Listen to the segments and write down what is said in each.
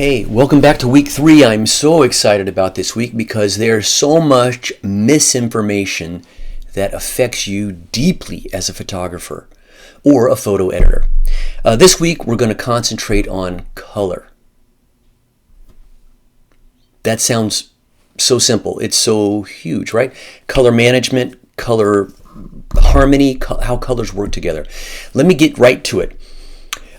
Hey, welcome back to week 3. I'm so excited about this week because there's so much misinformation that affects you deeply as a photographer or a photo editor. This week we're going to concentrate on color. That sounds so simple. It's so huge, right? Color management, color harmony, how colors work together. Let me get right to it.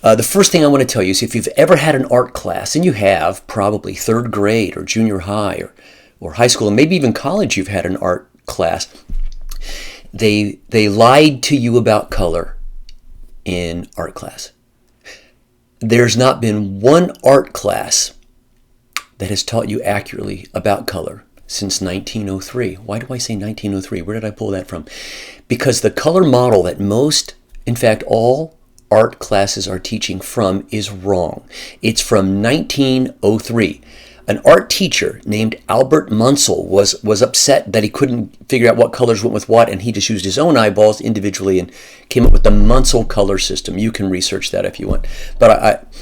The first thing I want to tell you is if you've ever had an art class, and you have, probably third grade or junior high or high school, and maybe even college you've had an art class, they lied to you about color in art class. There's not been one art class that has taught you accurately about color since 1903. Why do I say 1903? Where did I pull that from? Because the color model that most, in fact all, art classes are teaching from is wrong. It's from 1903. An art teacher named Albert Munsell was upset that he couldn't figure out what colors went with what, and he just used his own eyeballs individually and came up with the Munsell color system. You can research that if you want, but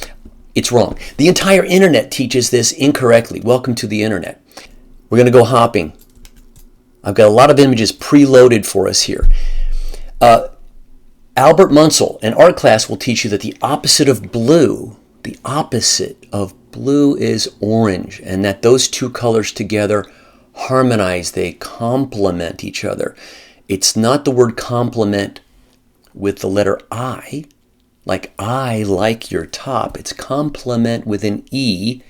it's wrong. The entire internet teaches this incorrectly. Welcome to the internet. We're going to go hopping. I've got a lot of images preloaded for us here. Albert Munsell, an art class, will teach you that the opposite of blue is orange, and that those two colors together harmonize, they complement each other. It's not the word complement with the letter I like your top. It's complement with an E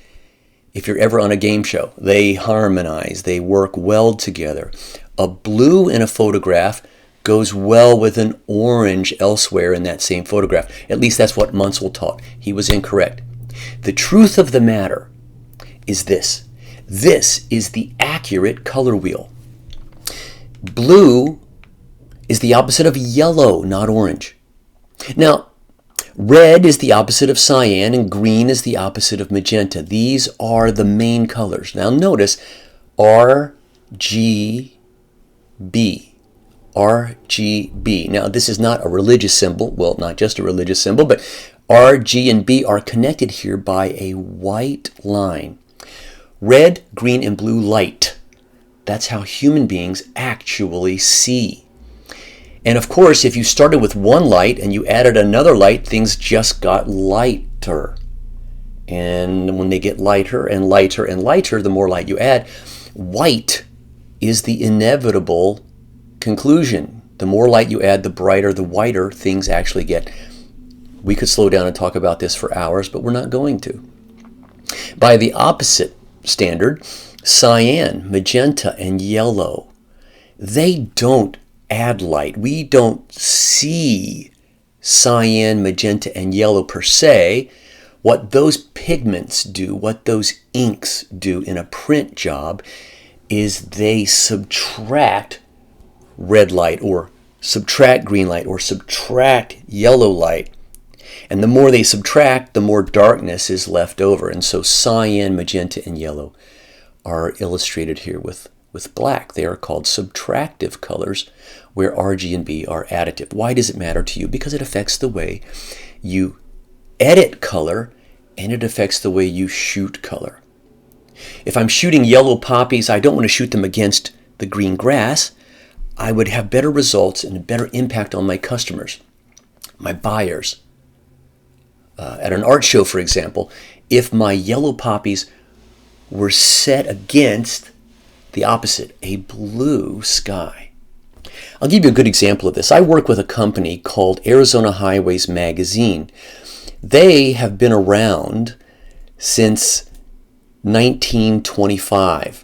if you're ever on a game show. They harmonize, they work well together. A blue in a photograph goes well with an orange elsewhere in that same photograph. At least that's what Munsell taught. He was incorrect. The truth of the matter is this. This is the accurate color wheel. Blue is the opposite of yellow, not orange. Now, red is the opposite of cyan and green is the opposite of magenta. These are the main colors. Now notice RGB. RGB. Now, this is not a religious symbol. Well, not just a religious symbol, but R, G, and B are connected here by a white line. Red, green, and blue light. That's how human beings actually see. And of course, if you started with one light and you added another light, things just got lighter. And when they get lighter and lighter and lighter, the more light you add, white is the inevitable conclusion. The more light you add, the brighter, the whiter things actually get. We could slow down and talk about this for hours, but we're not going to. By the opposite standard, cyan, magenta, and yellow, they don't add light. We don't see cyan, magenta, and yellow per se. What those pigments do, what those inks do in a print job, is they subtract red light or subtract green light or subtract yellow light. And the more they subtract, the more darkness is left over. And so cyan, magenta, and yellow are illustrated here with black. They are called subtractive colors, where R, G, and B are additive. Why does it matter to you? Because it affects the way you edit color and it affects the way you shoot color. If I'm shooting yellow poppies, I don't want to shoot them against the green grass. I would have better results and a better impact on my customers, my buyers. At an art show, for example, if my yellow poppies were set against the opposite, a blue sky. I'll give you a good example of this. I work with a company called Arizona Highways Magazine. They have been around since 1925.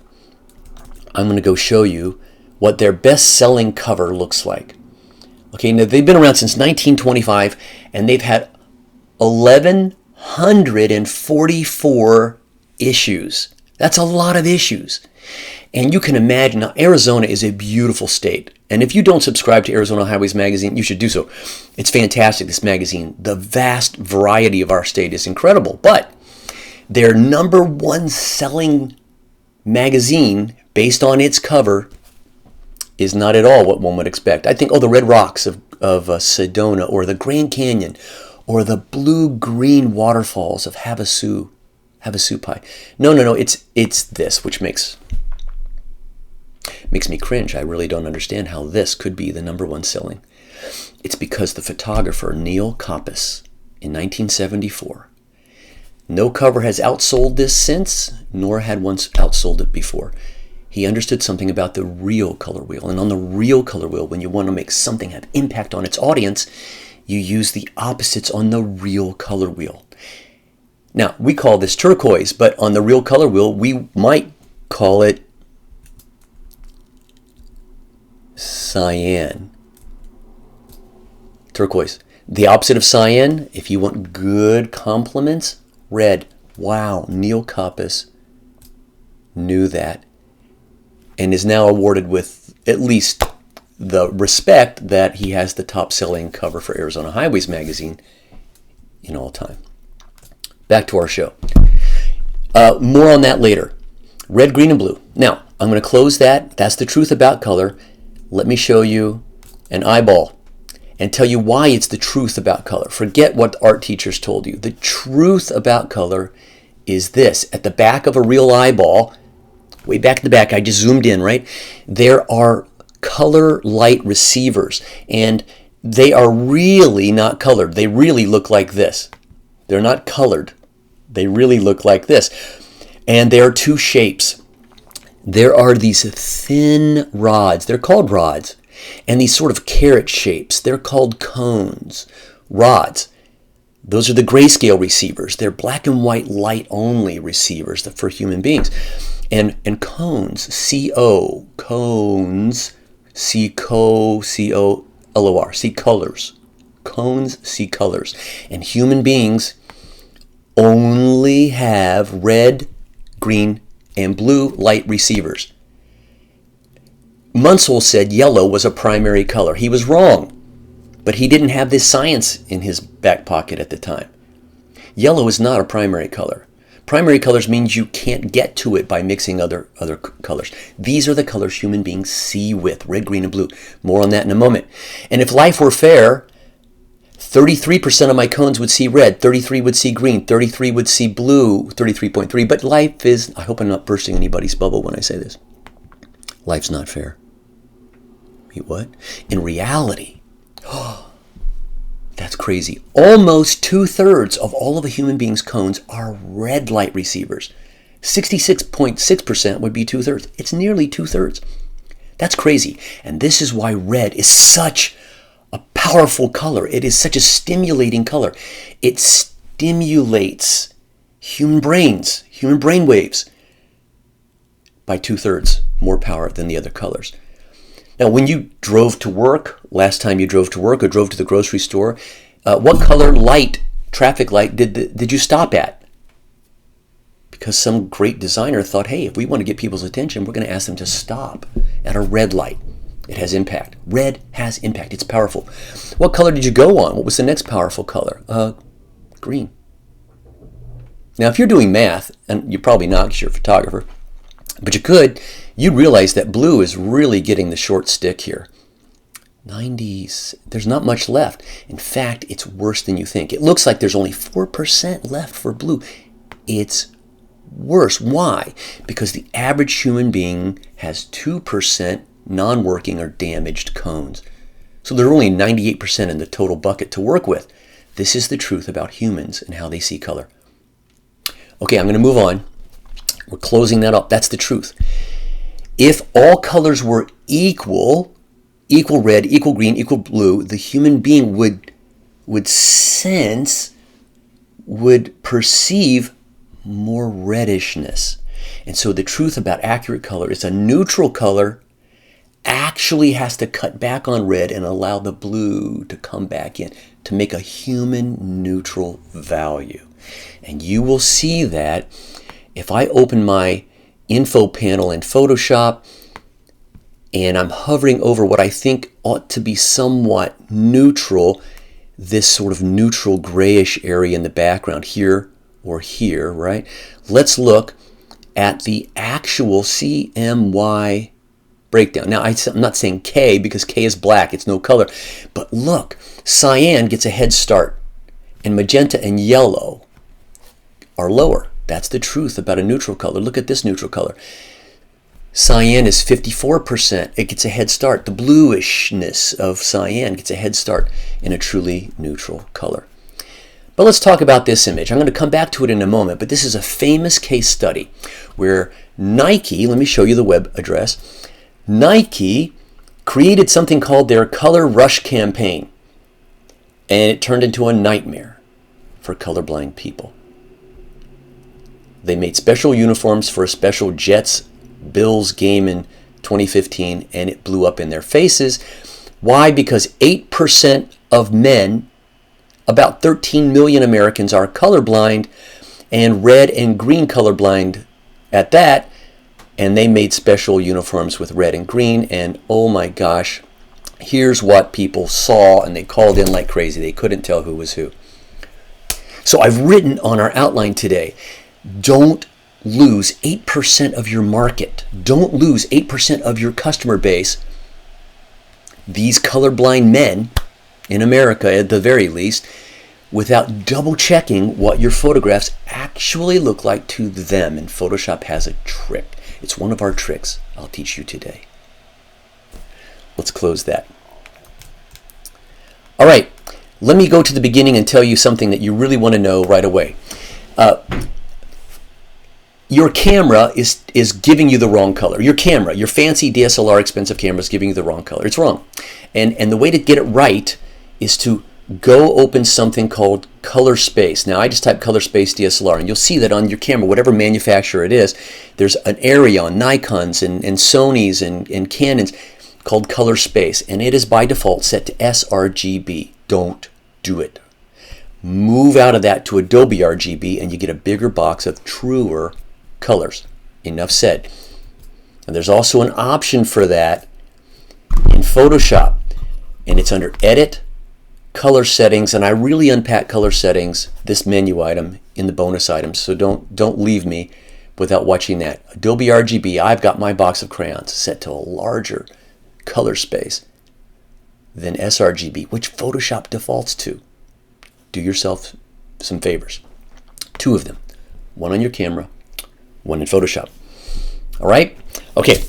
I'm going to go show you what their best-selling cover looks like. Okay, now they've been around since 1925, and they've had 1,144 issues. That's a lot of issues. And you can imagine, now Arizona is a beautiful state. And if you don't subscribe to Arizona Highways Magazine, you should do so. It's fantastic, this magazine. The vast variety of our state is incredible. But their number one selling magazine, based on its cover, is not at all what one would expect. I think, the red rocks of Sedona, or the Grand Canyon, or the blue-green waterfalls of Havasu, have a soup pie. No, it's this, which makes me cringe. I really don't understand how this could be the #1 selling. It's because the photographer Neil Koppes in 1974, no cover has outsold this since, nor had once outsold it before. He understood something about the real color wheel. And on the real color wheel, when you want to make something have impact on its audience, you use the opposites on the real color wheel. Now, we call this turquoise, but on the real color wheel, we might call it cyan. Turquoise. The opposite of cyan, if you want good compliments, red. Wow, Neil Koppes knew that and is now awarded with at least the respect that he has the top-selling cover for Arizona Highways magazine in all time. Back to our show. More on that later. Red, green, and blue. Now, I'm going to close that. That's the truth about color. Let me show you an eyeball and tell you why it's the truth about color. Forget what art teachers told you. The truth about color is this. At the back of a real eyeball, way back in the back, I just zoomed in, right? There are color light receivers, and they are really not colored. They really look like this. They're not colored. They really look like this. And there are two shapes. There are these thin rods. They're called rods. And these sort of carrot shapes. They're called cones. Rods. Those are the grayscale receivers. They're black and white light only receivers for human beings. And cones, C-O, cones, C-O-C-O-L-O-R, see colors. Cones see colors. And human beings only have red, green, and blue light receivers. Munsell said yellow was a primary color. He was wrong, but he didn't have this science in his back pocket at the time. Yellow is not a primary color. Primary colors means you can't get to it by mixing other colors. These are the colors human beings see with, red, green, and blue. More on that in a moment. And if life were fair, 33% of my cones would see red, 33 would see green, 33 would see blue, 33.3. But life is, I hope I'm not bursting anybody's bubble when I say this. Life's not fair. Wait, what? In reality, that's crazy. Almost 2/3 of all of a human being's cones are red light receivers. 66.6% would be 2/3. It's nearly 2/3. That's crazy. And this is why red is such a powerful color. It is such a stimulating color. It stimulates human brains, human brain waves by 2/3 more power than the other colors. Now, when you drove to work, last time you drove to work or drove to the grocery store, what color light, traffic light, did you stop at? Because some great designer thought, hey, if we want to get people's attention, we're going to ask them to stop at a red light. It has impact. Red has impact. It's powerful. What color did you go on? What was the next powerful color? Green. Now, if you're doing math, and you're probably not because you're a photographer, but you'd realize that blue is really getting the short stick here. 90s, there's not much left. In fact, it's worse than you think. It looks like there's only 4% left for blue. It's worse. Why? Because the average human being has 2% non-working or damaged cones. So there are only 98% in the total bucket to work with. This is the truth about humans and how they see color. Okay, I'm going to move on. We're closing that up. That's the truth. If all colors were equal red, equal green, equal blue, the human being would perceive more reddishness. And so the truth about accurate color is a neutral color actually has to cut back on red and allow the blue to come back in to make a human neutral value. And you will see that if I open my info panel in Photoshop and I'm hovering over what I think ought to be somewhat neutral, this sort of neutral grayish area in the background here or here, right? Let's look at the actual CMY breakdown. Now, I'm not saying K because K is black, it's no color. But look, cyan gets a head start and magenta and yellow are lower. That's the truth about a neutral color. Look at this neutral color. Cyan is 54%. It gets a head start. The bluishness of cyan gets a head start in a truly neutral color. But let's talk about this image. I'm going to come back to it in a moment, but this is a famous case study where Nike, let me show you the web address, Nike created something called their Color Rush campaign, and it turned into a nightmare for colorblind people. They made special uniforms for a special Jets-Bills game in 2015, and it blew up in their faces. Why? Because 8% of men, about 13 million Americans, are colorblind, and red and green colorblind at that, and they made special uniforms with red and green, and oh my gosh, here's what people saw, and they called in like crazy. They couldn't tell who was who. So I've written on our outline today, don't lose 8% of your market. Don't lose 8% of your customer base. These colorblind men in America, at the very least, without double checking what your photographs actually look like to them. And Photoshop has a trick. It's one of our tricks I'll teach you today. Let's close that. All right, let me go to the beginning and tell you something that you really want to know right away. Your camera is giving you the wrong color. Your camera, your fancy DSLR expensive camera is giving you the wrong color. It's wrong. And the way to get it right is to go open something called Color Space. Now I just type Color Space DSLR and you'll see that on your camera, whatever manufacturer it is, there's an area on Nikon's and Sony's and Canon's called Color Space, and it is by default set to sRGB. Don't do it. Move out of that to Adobe RGB and you get a bigger box of truer colors. Enough said. And there's also an option for that in Photoshop, and it's under Edit, Color Settings, and I really unpack color settings, this menu item, in the bonus items, so don't leave me without watching that. Adobe RGB, I've got my box of crayons set to a larger color space than sRGB, which Photoshop defaults to. Do yourself some favors. 2 of them. One on your camera, one in Photoshop. All right? Okay,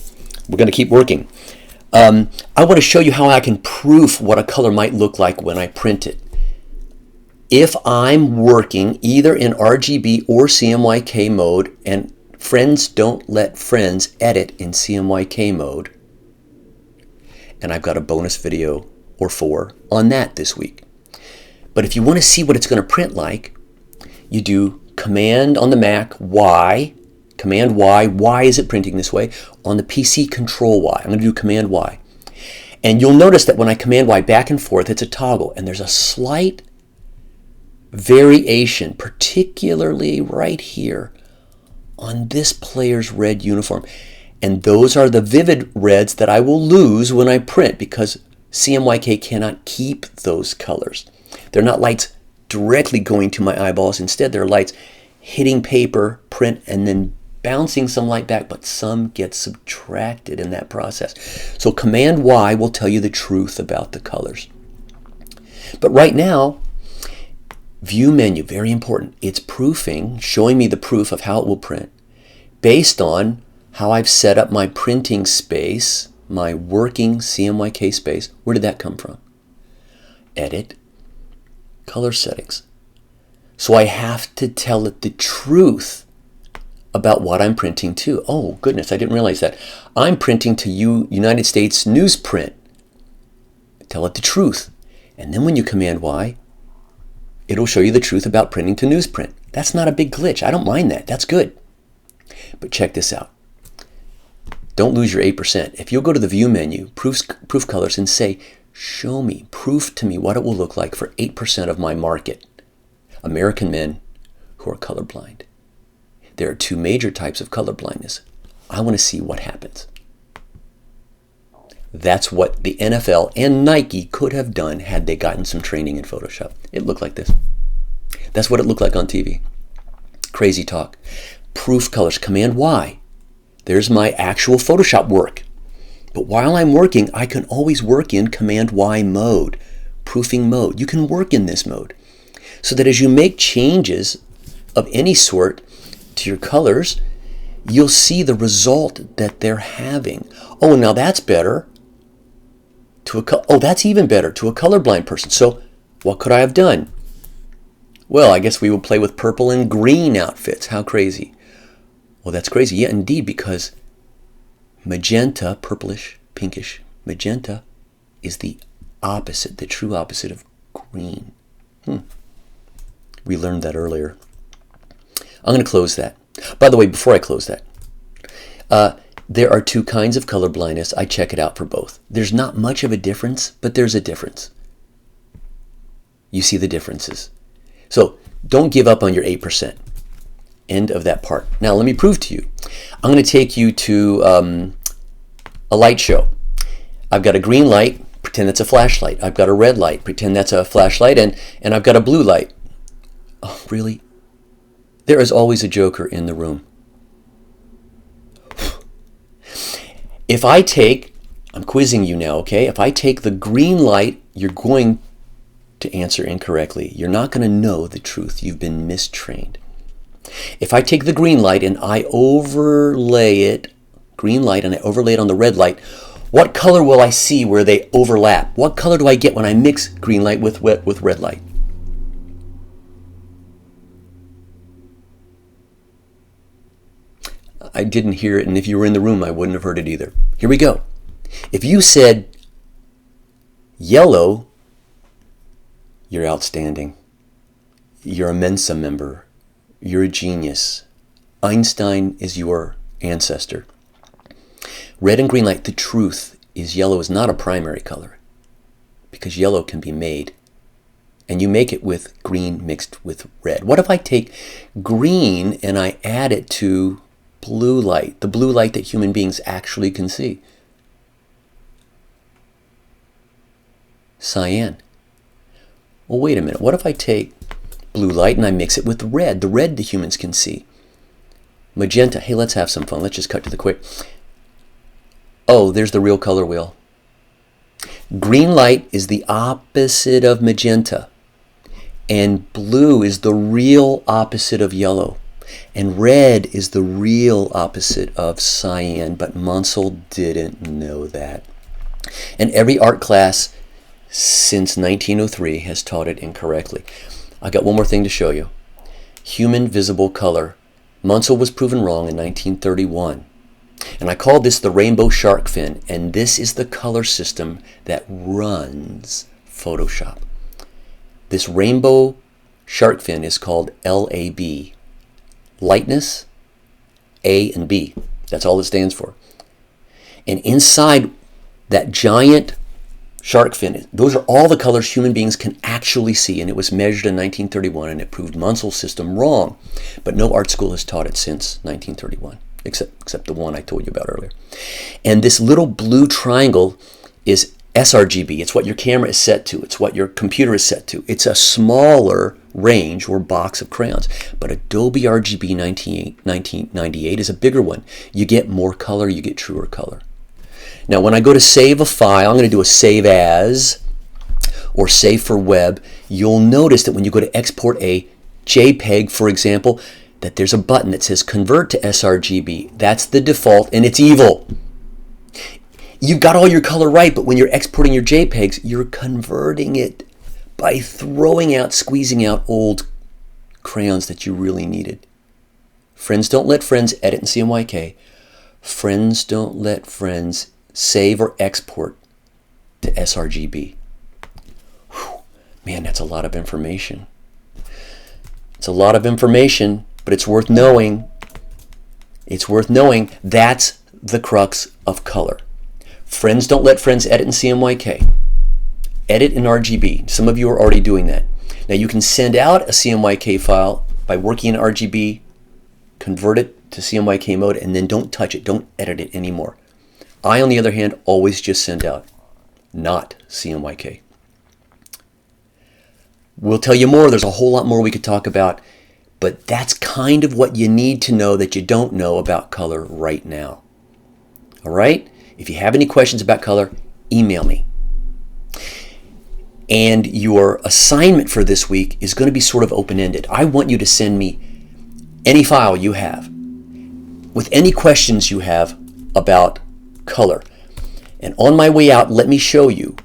we're going to keep working. I want to show you how I can proof what a color might look like when I print it. If I'm working either in RGB or CMYK mode, and friends don't let friends edit in CMYK mode, and I've got a bonus video or 4 on that this week. But if you want to see what it's going to print like, you do Command on the Mac, Y, Command Y. Why is it printing this way? On the PC, Control Y. I'm going to do Command Y. And you'll notice that when I Command Y back and forth, it's a toggle. And there's a slight variation, particularly right here on this player's red uniform. And those are the vivid reds that I will lose when I print because CMYK cannot keep those colors. They're not lights directly going to my eyeballs. Instead, they're lights hitting paper, print, and then bouncing some light back, but some get subtracted in that process. So Command Y will tell you the truth about the colors. But right now, View menu, very important. It's proofing, showing me the proof of how it will print based on how I've set up my printing space, my working CMYK space. Where did that come from? Edit, Color Settings. So I have to tell it the truth about what I'm printing to. Oh goodness, I didn't realize that. I'm printing to United States newsprint. Tell it the truth. And then when you Command Y, it'll show you the truth about printing to newsprint. That's not a big glitch. I don't mind that. That's good. But check this out. Don't lose your 8%. If you'll go to the View menu, Proof Colors, and say, show me, proof to me what it will look like for 8% of my market, American men who are colorblind. There are 2 major types of colorblindness. I want to see what happens. That's what the NFL and Nike could have done had they gotten some training in Photoshop. It looked like this. That's what it looked like on TV. Crazy talk. Proof Colors, Command Y. There's my actual Photoshop work. But while I'm working, I can always work in Command Y mode, proofing mode. You can work in this mode so that as you make changes of any sort, to your colors, you'll see the result that they're having. Oh, now that's better. Oh, that's even better to a colorblind person. So what could I have done? Well, I guess we would play with purple and green outfits. How crazy. Well, that's crazy. Yeah, indeed, because magenta, purplish, pinkish, magenta is the opposite, the true opposite of green. We learned that earlier. I'm going to close that. By the way, before I close that, there are two kinds of color blindness. I check it out for both. There's not much of a difference, but there's a difference. You see the differences. So don't give up on your 8%. End of that part. Now let me prove to you. I'm going to take you to a light show. I've got a green light, pretend that's a flashlight. I've got a red light, pretend that's a flashlight, and I've got a blue light. Oh, really? There is always a joker in the room. If I take, I'm quizzing you now, okay? If I take the green light, you're going to answer incorrectly. You're not going to know the truth. You've been mistrained. If I take the green light and I overlay it, green light, and I overlay it on the red light, what color will I see where they overlap? What color do I get when I mix green light with red light? I didn't hear it, and if you were in the room, I wouldn't have heard it either. Here we go. If you said yellow, you're outstanding. You're a Mensa member. You're a genius. Einstein is your ancestor. Red and green light, the truth is yellow is not a primary color because yellow can be made. And you make it with green mixed with red. What if I take green and I add it to blue light, the blue light that human beings actually can see? Cyan. Well, wait a minute. What if I take blue light and I mix it with red, the red the humans can see? Magenta. Hey, let's have some fun. Let's just cut to the quick. Oh, there's the real color wheel. Green light is the opposite of magenta. And blue is the real opposite of yellow. And red is the real opposite of cyan. But Munsell didn't know that. And every art class since 1903 has taught it incorrectly. I got one more thing to show you. Human visible color. Munsell was proven wrong in 1931. And I call this the rainbow shark fin. And this is the color system that runs Photoshop. This rainbow shark fin is called LAB. Lightness, A and B. That's all it stands for. And inside that giant shark fin, those are all the colors human beings can actually see. And it was measured in 1931 and it proved Munsell's system wrong. But no art school has taught it since 1931, except the one I told you about earlier. And this little blue triangle is sRGB. It's what your camera is set to. It's what your computer is set to. It's a smaller range or box of crayons. But Adobe RGB 1998 is a bigger one. You get more color, you get truer color. Now when I go to save a file, I'm going to do a save as or save for web. You'll notice that when you go to export a JPEG, for example, that there's a button that says convert to sRGB. That's the default and it's evil. You've got all your color right, but when you're exporting your JPEGs, you're converting it by throwing out, squeezing out old crayons that you really needed. Friends don't let friends edit in CMYK. Friends don't let friends save or export to sRGB. Whew. Man, that's a lot of information. It's a lot of information, but it's worth knowing. It's worth knowing that's the crux of color. Friends don't let friends edit in CMYK. Edit in RGB. Some of you are already doing that. Now you can send out a CMYK file by working in RGB, convert it to CMYK mode, and then don't touch it. Don't edit it anymore. I, on the other hand, always just send out, not CMYK. We'll tell you more. There's a whole lot more we could talk about, but that's kind of what you need to know that you don't know about color right now. All right? If you have any questions about color, email me. And your assignment for this week is going to be sort of open-ended. I want you to send me any file you have, with any questions you have about color. And on my way out, let me show you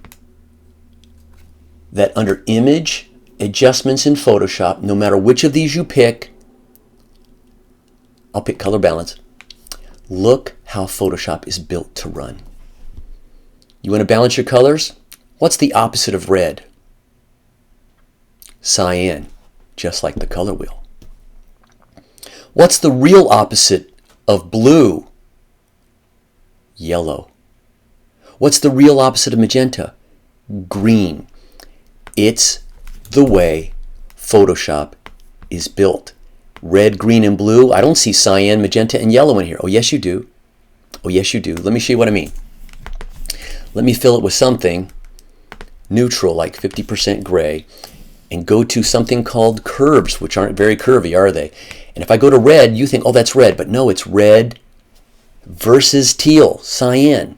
that under Image Adjustments in Photoshop, no matter which of these you pick, I'll pick Color Balance. Look how Photoshop is built to run. You want to balance your colors? What's the opposite of red? Cyan, just like the color wheel. What's the real opposite of blue? Yellow. What's the real opposite of magenta? Green. It's the way Photoshop is built. Red, green, and blue. I don't see cyan, magenta, and yellow in here. Oh, yes, you do. Oh, yes, you do. Let me show you what I mean. Let me fill it with something neutral, like 50% gray, and go to something called curves, which aren't very curvy, are they? And if I go to red, you think, oh, that's red. But no, it's red versus teal, cyan.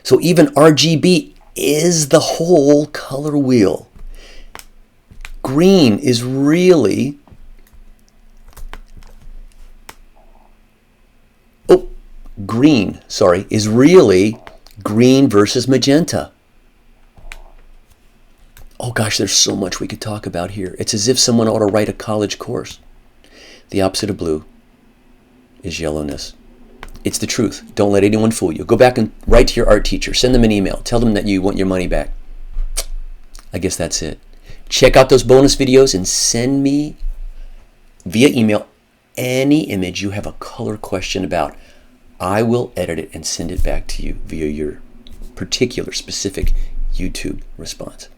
So even RGB is the whole color wheel. Green is really, is really green versus magenta. Oh gosh, there's so much we could talk about here. It's as if someone ought to write a college course. The opposite of blue is yellowness. It's the truth. Don't let anyone fool you. Go back and write to your art teacher. Send them an email. Tell them that you want your money back. I guess that's it. Check out those bonus videos and send me via email any image you have a color question about. I will edit it and send it back to you via your particular specific YouTube response.